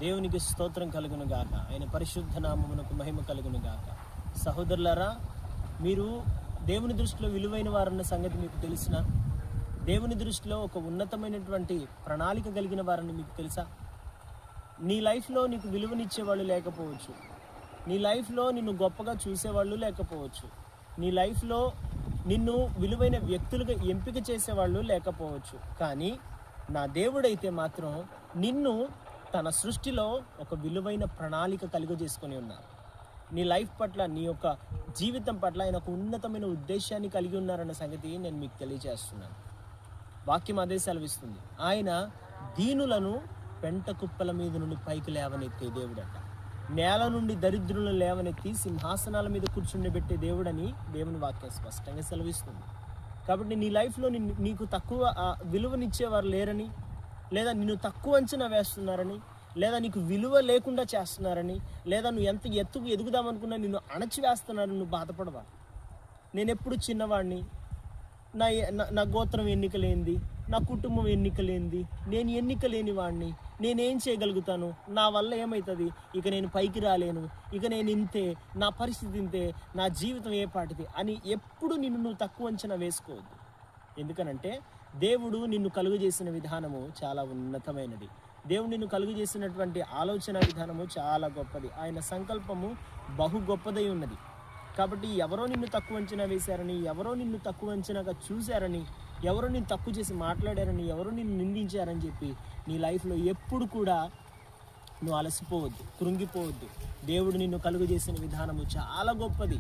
దేవునికి స్తోత్రం కలుగును గాక. ఆయన పరిశుద్ధ నామమునకు మహిమ కలుగును గాక. సహోదరులారా, మీరు దేవుని దృష్టిలో విలువైన వారన్న సంగతి మీకు తెలిసినా, దేవుని దృష్టిలో ఒక ఉన్నతమైనటువంటి ప్రణాళిక కలిగిన వారని మీకు తెలుసా? నీ లైఫ్లో నీకు విలువనిచ్చేవాళ్ళు లేకపోవచ్చు, నీ లైఫ్లో నిన్ను గొప్పగా చూసేవాళ్ళు లేకపోవచ్చు, నీ లైఫ్లో నిన్ను విలువైన వ్యక్తులుగా ఎంపిక చేసేవాళ్ళు లేకపోవచ్చు. కానీ నా దేవుడైతే మాత్రం నిన్ను తన సృష్టిలో ఒక విలువైన ప్రణాళిక కలుగజేసుకొని ఉన్నారు. నీ లైఫ్ పట్ల, నీ యొక్క జీవితం పట్ల ఆయన ఒక ఉన్నతమైన ఉద్దేశాన్ని కలిగి ఉన్నారన్న సంగతి నేను మీకు తెలియజేస్తున్నాను. వాక్యం అదే సెలవిస్తుంది. ఆయన దీనులను పెంట కుప్పల మీద నుండి పైకి లేవనెత్తే దేవుడట. నేల నుండి దరిద్రులను లేవనెత్తి సింహాసనాల మీద కూర్చుండబెట్టే దేవుడని దేవుని వాక్యం స్పష్టంగా సెలవిస్తుంది. కాబట్టి నీ లైఫ్లో నీకు తక్కువ విలువనిచ్చేవారు లేరని, లేదా నిన్ను తక్కువ అంచనా వేస్తున్నారని, లేదా నీకు విలువ లేకుండా చేస్తున్నారని, లేదా నువ్వు ఎంత ఎత్తుకు ఎదుగుదామనుకున్నా నిన్ను అణచివేస్తున్నారని నువ్వు బాధపడవా? నేను ఎప్పుడు చిన్నవాడిని, నా గోత్రం ఎన్నికలేంది, నా కుటుంబం ఎన్నికలేంది, నేను ఎన్నికలేని వాడిని, నేనేం చేయగలుగుతాను, నా వల్ల ఏమవుతుంది, ఇక నేను పైకి రాలేను, ఇక నేను ఇంతే, నా పరిస్థితి ఇంతే, నా జీవితం ఏ పాటిది అని ఎప్పుడు నిన్ను నువ్వు తక్కువ అంచనా వేసుకోవద్దు. ఎందుకనంటే దేవుడు నిన్ను కలుగు చేసిన విధానము చాలా ఉన్నతమైనది. దేవుడు నిన్ను కలుగు చేసినటువంటి ఆలోచన విధానము చాలా గొప్పది. ఆయన సంకల్పము బహు గొప్పదై ఉన్నది. కాబట్టి ఎవరో నిన్ను తక్కువ అంచనా వేశారని, ఎవరో నిన్ను తక్కువ అంచనాగా చూశారని, ఎవరో నిన్ను తక్కువ చేసి మాట్లాడారని, ఎవరో నిన్ను నిందించారని చెప్పి నీ లైఫ్లో ఎప్పుడు కూడా నువ్వు అలసిపోవద్దు, కృంగిపోవద్దు. దేవుడు నిన్ను కలుగు చేసిన విధానము చాలా గొప్పది.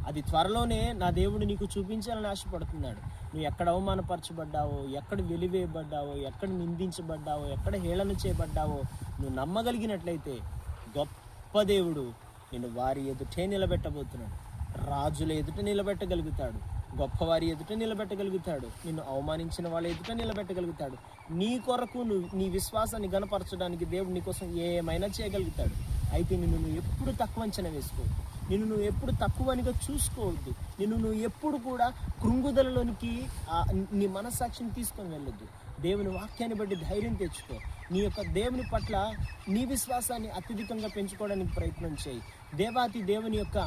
అది త్వరలోనే నా దేవుడు నీకు చూపించాలని ఆశపడుతున్నాడు. నువ్వు ఎక్కడ అవమానపరచబడ్డావో, ఎక్కడ వెలివేయబడ్డావో, ఎక్కడ నిందించబడ్డావో, ఎక్కడ హేళన చేయబడ్డావో నువ్వు నమ్మగలిగినట్లయితే గొప్ప దేవుడు నిన్ను వారి ఎదుటే నిలబెట్టబోతున్నాడు. రాజుల ఎదుట నిలబెట్టగలుగుతాడు, గొప్పవారి ఎదుట నిలబెట్టగలుగుతాడు, నిన్ను అవమానించిన వాళ్ళ ఎదుట నిలబెట్టగలుగుతాడు. నీ కొరకు నీ విశ్వాసాన్ని గణపరచడానికి దేవుడు నీ కోసం ఏమైనా చేయగలుగుతాడు. అయితే నిన్ను నువ్వు ఎప్పుడు తక్కువ అంచనా వేసుకోవద్దు, నిన్ను నువ్వు ఎప్పుడు తక్కువనిగా చూసుకోవద్దు, నిన్ను నువ్వు ఎప్పుడు కూడా కృంగుదలలోనికి నీ మనస్సాక్షిని తీసుకొని వెళ్ళొద్దు. దేవుని వాక్యాన్ని బట్టి ధైర్యం తెచ్చుకో. నీ యొక్క దేవుని పట్ల నీ విశ్వాసాన్ని అత్యధికంగా పెంచుకోవడానికి ప్రయత్నం చేయి. దేవాతి దేవుని యొక్క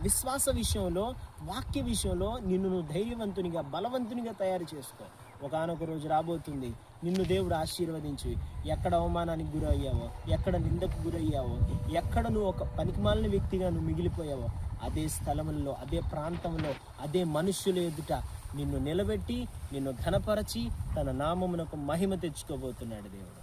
విశ్వాస విషయంలో, వాక్య విషయంలో నిన్ను నువ్వు ధైర్యవంతునిగా, బలవంతునిగా తయారు చేసుకో. ఒకానొక రోజు రాబోతుంది, నిన్ను దేవుడు ఆశీర్వదించి ఎక్కడ అవమానానికి గురయ్యావో, ఎక్కడ నిందకు గురయ్యావో, ఎక్కడ నువ్వు ఒక పనికిమాలిన వ్యక్తిగా నువ్వు మిగిలిపోయావో, అదే స్థలంలో, అదే ప్రాంతంలో, అదే మనుష్యుల ఎదుట నిన్ను నిలబెట్టి, నిన్ను ఘనపరచి తన నామమునకు మహిమ తెచ్చుకోబోతున్నాడు దేవుడు.